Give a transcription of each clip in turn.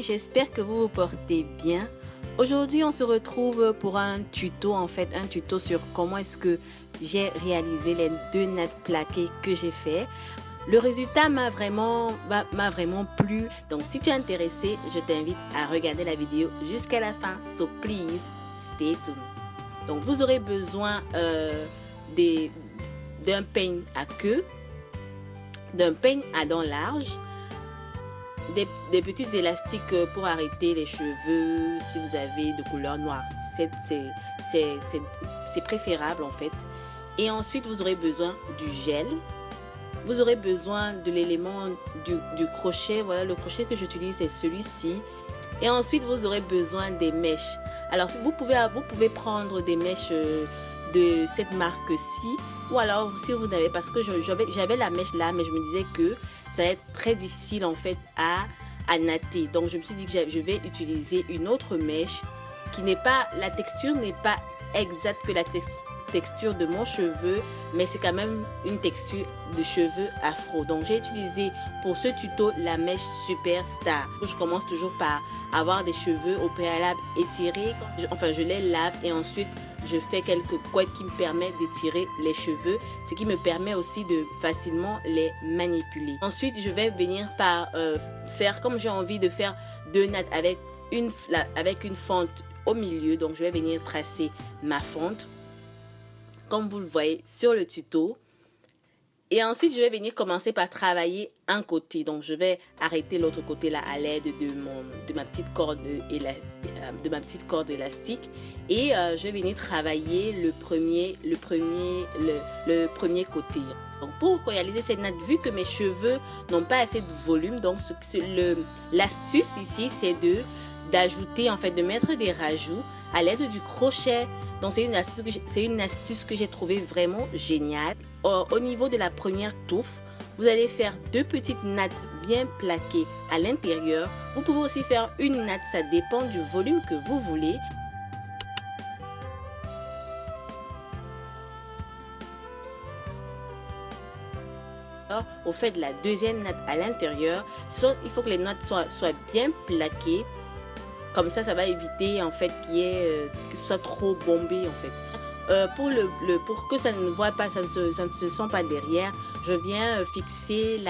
amis, j'espère que vous vous portez bien. Aujourd'hui, on se retrouve pour un tuto, un tuto sur comment est-ce que j'ai réalisé les 2 nattes plaquées que j'ai fait. Le résultat m'a vraiment plu. Donc, si tu es intéressé, je t'invite à regarder la vidéo jusqu'à la fin. So, please, stay tuned. Donc, vous aurez besoin d'un peigne à queue, d'un peigne à dents larges, des petits élastiques pour arrêter les cheveux si vous avez de couleur noire. C'est préférable en fait. Et ensuite, vous aurez besoin du gel. Vous aurez besoin de l'élément du crochet. Voilà, le crochet que j'utilise, c'est celui-ci. Et ensuite, vous aurez besoin des mèches. Alors, vous pouvez prendre des mèches de cette marque-ci. Ou alors, si vous n'avez, parce que j'avais la mèche là, mais je me disais que ça va être très difficile en fait à natter. Donc, je me suis dit que je vais utiliser une autre mèche qui n'est pas, la texture n'est pas exacte que la texture de mon cheveu, mais c'est quand même une texture de cheveux afro. Donc j'ai utilisé pour ce tuto la mèche Superstar. Je commence toujours par avoir des cheveux au préalable étirés. Je les lave et ensuite je fais quelques couettes qui me permettent d'étirer les cheveux, ce qui me permet aussi de facilement les manipuler. Ensuite je vais venir par faire, comme j'ai envie de faire 2 nattes avec une fente au milieu, donc je vais venir tracer ma fente comme vous le voyez sur le tuto. Et ensuite, je vais venir commencer par travailler un côté. Donc, je vais arrêter l'autre côté là à l'aide de ma petite corde élastique. Et je vais venir travailler le premier côté. Donc, pour réaliser cette natte, vu que mes cheveux n'ont pas assez de volume, donc l'astuce ici, c'est d'ajouter, en fait, de mettre des rajouts à l'aide du crochet. Donc, c'est une astuce que j'ai trouvé vraiment géniale. Au niveau de la première touffe, vous allez faire 2 petites nattes bien plaquées à l'intérieur. Vous pouvez aussi faire une natte, ça dépend du volume que vous voulez. Alors, au fait de la deuxième natte à l'intérieur, il faut que les nattes soient bien plaquées. Comme ça, ça va éviter en fait que ce soit trop bombé en fait. Pour que ça ne voit pas, ça ne se sent pas derrière, je viens fixer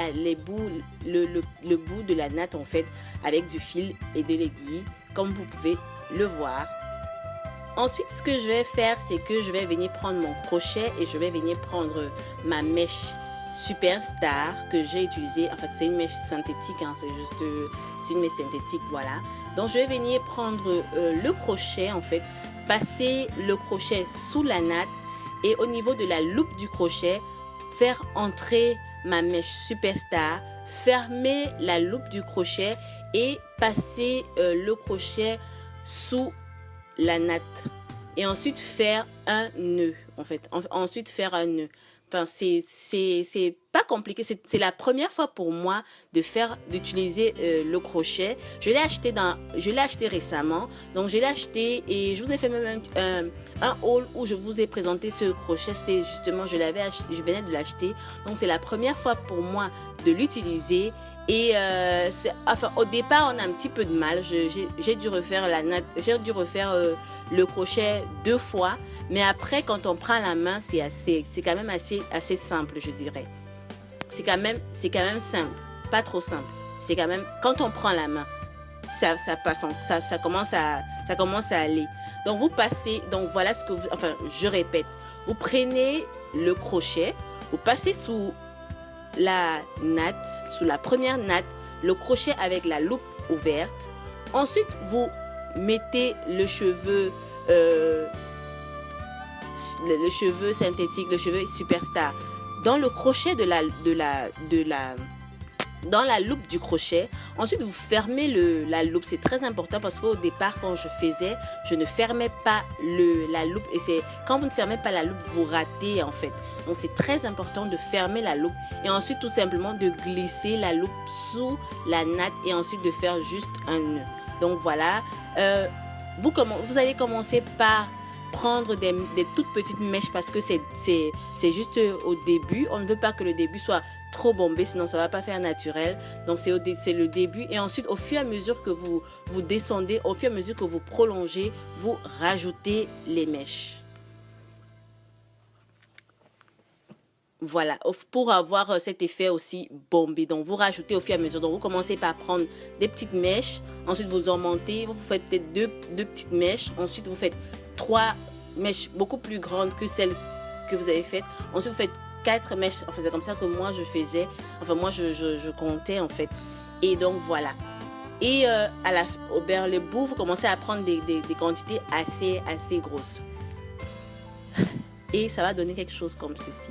le bout de la natte en fait avec du fil et de l'aiguille, comme vous pouvez le voir. Ensuite, ce que je vais faire, c'est que je vais venir prendre mon crochet et je vais venir prendre ma mèche Superstar que j'ai utilisée. En fait, c'est une mèche synthétique, hein, c'est une mèche synthétique, voilà. Donc, je vais venir prendre le crochet, en fait, passer le crochet sous la natte et au niveau de la loupe du crochet, faire entrer ma mèche Superstar, fermer la loupe du crochet et passer le crochet sous la natte. Et ensuite, faire un nœud, en fait. Ensuite, faire un nœud. Enfin, c'est pas compliqué. C'est la première fois pour moi d'utiliser le crochet. Je l'ai acheté récemment. Donc, je l'ai acheté et je vous ai fait même un haul où je vous ai présenté ce crochet. C'était justement, je venais de l'acheter. Donc, c'est la première fois pour moi de l'utiliser. Et au départ, on a un petit peu de mal. J'ai dû refaire le crochet 2 fois. Mais après, quand on prend la main, c'est quand même assez simple, je dirais. C'est quand même simple, pas trop simple. C'est quand même, quand on prend la main, ça passe, ça commence à aller. Donc vous passez, donc voilà ce que je répète. Vous prenez le crochet, vous passez sous la natte, sous la première natte, le crochet avec la loupe ouverte. Ensuite, vous mettez le cheveu synthétique, le cheveu Superstar dans le crochet dans la loupe du crochet. Ensuite, vous fermez la loupe. C'est très important parce qu'au départ, quand je faisais, je ne fermais pas la loupe. Et c'est quand vous ne fermez pas la loupe, vous ratez en fait. Donc, c'est très important de fermer la loupe. Et ensuite, tout simplement, de glisser la loupe sous la natte et ensuite de faire juste un nœud. Donc, voilà. Vous allez commencer par prendre des toutes petites mèches parce que c'est juste au début. On ne veut pas que le début soit trop bombé, sinon ça ne va pas faire naturel. Donc c'est le début. Et ensuite, au fur et à mesure que vous descendez, au fur et à mesure que vous prolongez, vous rajoutez les mèches. Voilà, pour avoir cet effet aussi bombé. Donc, vous rajoutez au fur et à mesure. Donc, vous commencez par prendre des petites mèches. Ensuite, vous augmentez. Vous faites peut-être deux petites mèches. Ensuite, vous faites 3 mèches beaucoup plus grandes que celles que vous avez faites. Ensuite, vous faites 4 mèches. Enfin, c'est comme ça que moi, je faisais. Enfin, moi, je comptais, en fait. Et donc, voilà. Et vers le bout, vous commencez à prendre des quantités assez grosses. Et ça va donner quelque chose comme ceci.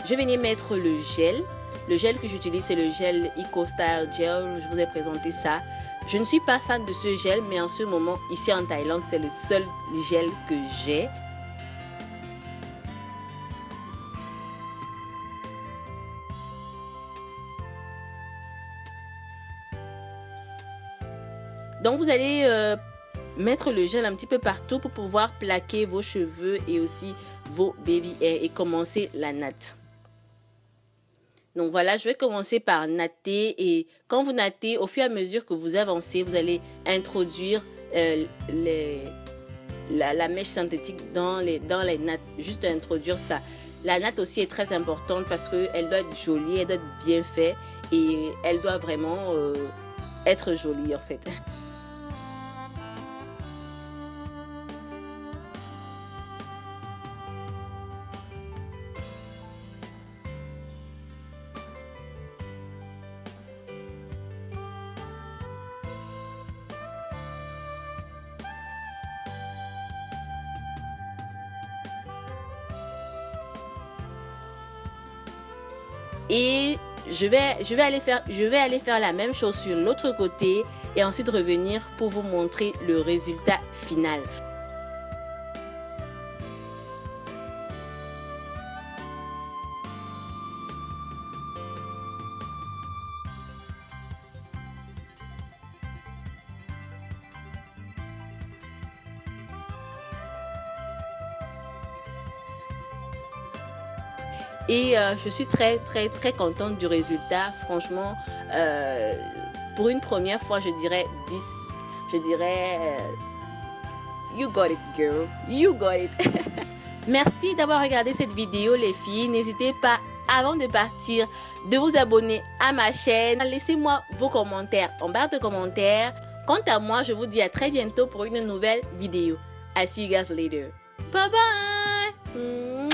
Je vais venir mettre le gel. Le gel que j'utilise, c'est le gel Eco Style Gel. Je vous ai présenté ça. Je ne suis pas fan de ce gel, mais en ce moment, ici en Thaïlande, c'est le seul gel que j'ai. Donc, vous allez mettre le gel un petit peu partout pour pouvoir plaquer vos cheveux et aussi vos baby hairs et commencer la natte. Donc voilà, je vais commencer par natter et quand vous nattez, au fur et à mesure que vous avancez, vous allez introduire la mèche synthétique dans les nattes, juste introduire ça. La natte aussi est très importante parce qu'elle doit être jolie, elle doit être bien faite et elle doit vraiment être jolie en fait. Et je vais aller faire la même chose sur l'autre côté et ensuite revenir pour vous montrer le résultat final. Et je suis très contente du résultat. Franchement, pour une première fois, je dirais 10. Je dirais, you got it girl, you got it. Merci d'avoir regardé cette vidéo les filles. N'hésitez pas, avant de partir, de vous abonner à ma chaîne. Laissez-moi vos commentaires en barre de commentaires. Quant à moi, je vous dis à très bientôt pour une nouvelle vidéo. I see you guys later. Bye bye.